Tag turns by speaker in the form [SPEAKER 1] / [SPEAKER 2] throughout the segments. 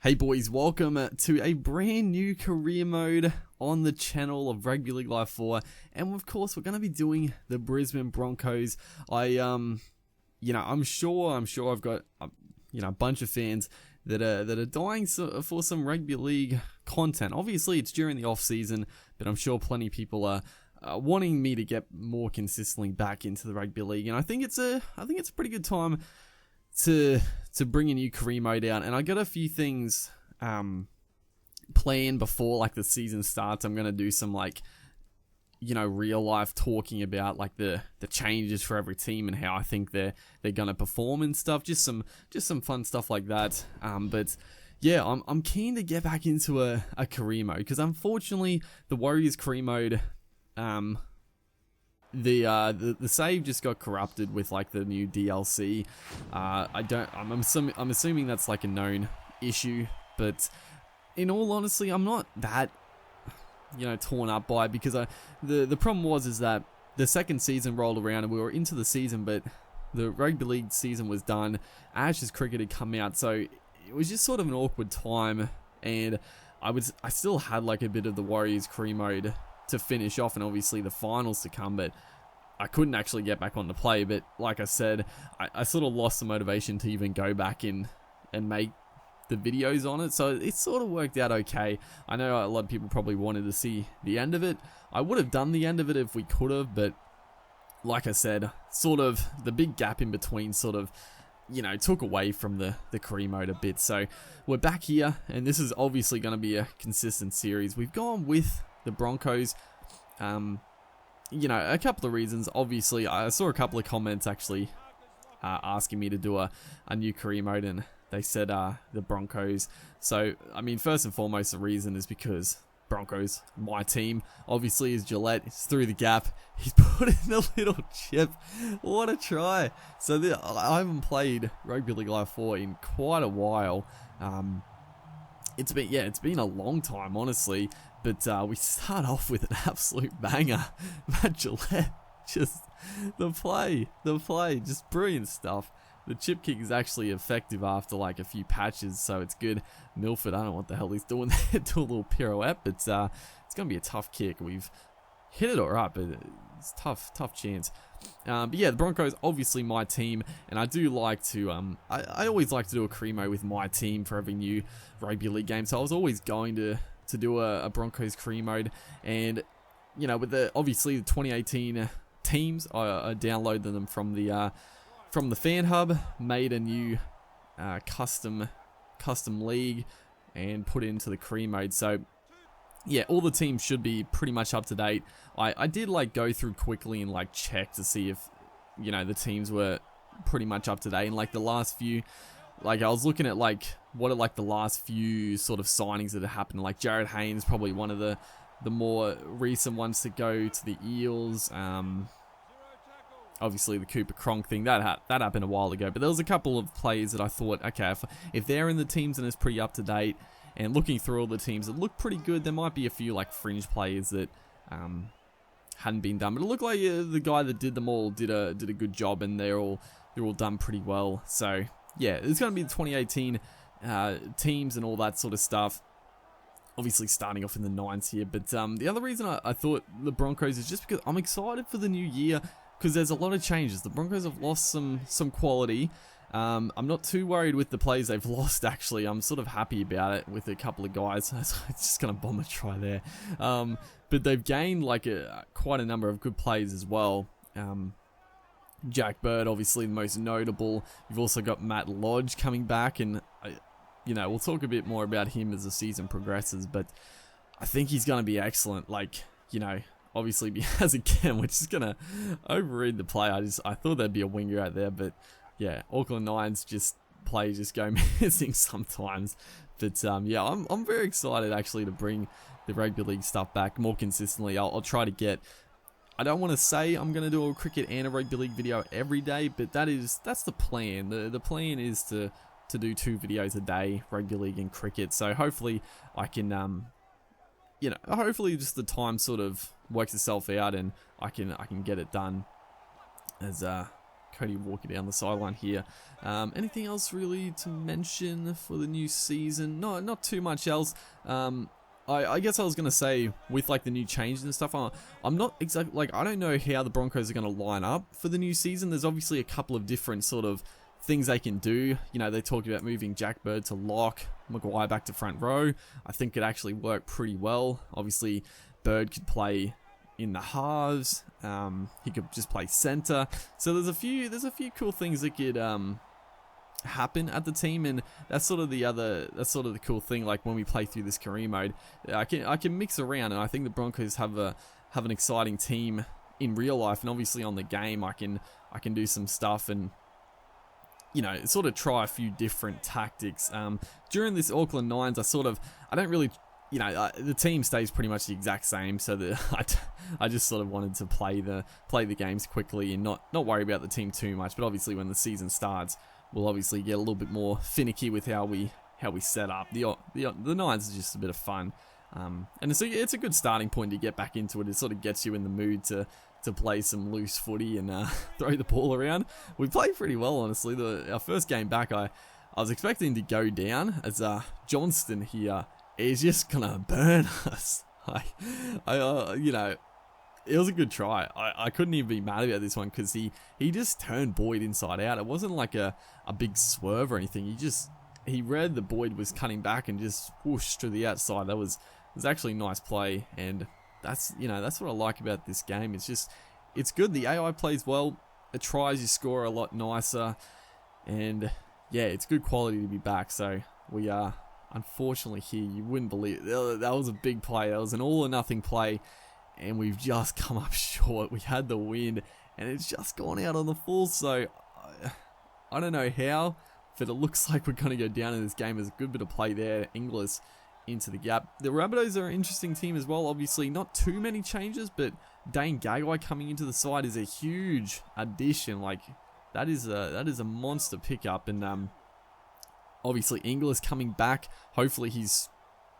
[SPEAKER 1] Hey boys, welcome to a brand new career mode on the channel of Rugby League Live 4, and of course we're going to be doing the Brisbane Broncos. I'm sure I've got a bunch of fans that are dying for some rugby league content. Obviously it's during the off season, but I'm sure plenty of people are wanting me to get more consistently back into the rugby league, and I think it's a pretty good time to bring a new career mode out. And I got a few things planned before the season starts. I'm gonna do some real life talking about the changes for every team and how I think they're gonna perform and stuff. Just some fun stuff like that. But yeah, I'm keen to get back into a career mode, because unfortunately the Warriors career mode, the save just got corrupted with the new DLC. I'm assuming that's a known issue, but in all honesty, I'm not that torn up by it, because the problem is that the second season rolled around and we were into the season, but the rugby league season was done. Ashes cricket had come out, so it was just sort of an awkward time, and I still had a bit of the Warriors career mode to finish off, and obviously the finals to come, but I couldn't actually get back on to play. But like I said, I sort of lost the motivation to even go back in and make the videos on it, so it sort of worked out okay. I know a lot of people probably wanted to see the end of it. I would have done the end of it if we could have, but like I said, sort of the big gap in between sort of took away from the career mode a bit. So we're back here, and this is obviously going to be a consistent series. We've gone with the Broncos. A couple of reasons. Obviously, I saw a couple of comments actually asking me to do a new career mode, and they said the Broncos. So, I mean, first and foremost, the reason is because Broncos, my team, obviously is Gillette. He's through the gap. He's put in the little chip. What a try. So, I haven't played Rugby League Live 4 in quite a while. It's been a long time, honestly. But we start off with an absolute banger. Matt Gillette, just the play, just brilliant stuff. The chip kick is actually effective after a few patches, so it's good. Milford, I don't know what the hell he's doing there, do a little pirouette, but it's going to be a tough kick. We've hit it alright, but it's tough chance. But yeah, the Broncos, obviously my team, and I do like to, I always like to do a career mode with my team for every new rugby league game, so I was always going to do a Broncos career mode. And with obviously the 2018 teams, I downloaded them from the fan hub, made a new custom league, and put it into the career mode. So yeah, all the teams should be pretty much up to date. I did go through quickly and check to see if the teams were pretty much up to date. And the last few, I was looking at what are the last few sort of signings that have happened. Jared Haynes, probably one of the more recent ones to go to the Eels. Obviously the Cooper Cronk thing, that happened a while ago. But there was a couple of players that I thought, okay, if they're in the teams and it's pretty up to date, and looking through all the teams, it looked pretty good. There might be a few fringe players that hadn't been done, but it looked like the guy that did them all did a good job, and they're all done pretty well. So yeah, it's going to be the 2018 teams and all that sort of stuff. Obviously starting off in the 9s here, but the other reason I thought the Broncos is just because I'm excited for the new year, because there's a lot of changes. The Broncos have lost some quality. I'm not too worried with the players they've lost, actually. I'm sort of happy about it with a couple of guys. It's just going to bomb a try there. But they've gained quite a number of good players as well. Jack Bird, obviously the most notable. You've also got Matt Lodge coming back, and we'll talk a bit more about him as the season progresses, but I think he's going to be excellent. Obviously Biaz again, which is going to overread the play. I thought there'd be a winger out there, but yeah, Auckland Nines players just go missing sometimes. But yeah, I'm very excited actually to bring the rugby league stuff back more consistently. I'll try to get, I don't want to say I'm going to do a cricket and a rugby league video every day, but that's the plan. The plan is to do 2 videos a day, rugby league and cricket. So hopefully I can, hopefully just the time sort of works itself out, and I can get it done as Cody Walker down the sideline here. Anything else really to mention for the new season? No, not too much else. I guess I was going to say, with like the new changes and stuff, I'm not exactly, like, I don't know how the Broncos are going to line up for the new season. There's obviously a couple of different sort of things they can do. You know, they talked about moving Jack Bird to lock, Maguire back to front row. I think it actually worked pretty well. Obviously, Bird could play in the halves. He could just play center. So there's a few cool things that could happen at the team, and that's sort of the cool thing. Like when we play through this career mode, I can mix around, and I think the Broncos have an exciting team in real life, and obviously on the game I can do some stuff and, you know, sort of try a few different tactics. During this Auckland Nines, I don't really, you know, the team stays pretty much the exact same, so I just sort of wanted to play the games quickly and not worry about the team too much. But obviously when the season starts, we'll obviously get a little bit more finicky with how we set up. The Nines is just a bit of fun, and it's a good starting point to get back into it. It sort of gets you in the mood to play some loose footy and throw the ball around. We played pretty well, honestly. Our first game back, I was expecting to go down, as Johnston here is just gonna burn us. You know, it was a good try. I couldn't even be mad about this one, because he just turned Boyd inside out. It wasn't like a big swerve or anything. He read the Boyd was cutting back and just whooshed to the outside. It was actually a nice play, and that's what I like about this game. It's good. The AI plays well. It tries you score a lot nicer, and yeah, it's good quality to be back. So we are unfortunately here. You wouldn't believe it. That was a big play. That was an all or nothing play, and we've just come up short. We had the win, and it's just gone out on the full. So I don't know how, but it looks like we're going to go down in this game. There's a good bit of play there. Inglis into the gap. The Rabbitohs are an interesting team as well. Obviously, not too many changes, but Dane Gagai coming into the side is a huge addition. Like, that is a monster pickup, and obviously Inglis coming back. Hopefully he's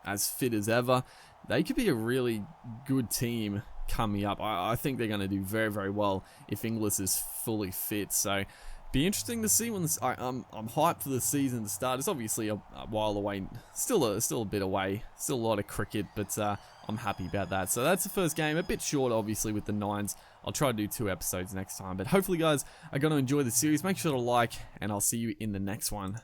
[SPEAKER 1] as fit as ever. They could be a really good team coming up. I think they're going to do very, very well if Inglis is fully fit. So be interesting to see when this. I'm hyped for the season to start. It's obviously a while away, still a bit away, still a lot of cricket, but I'm happy about that. So that's the first game, a bit short obviously with the Nines. I'll try to do 2 episodes next time, but hopefully guys are going to enjoy the series. Make sure to like, and I'll see you in the next one.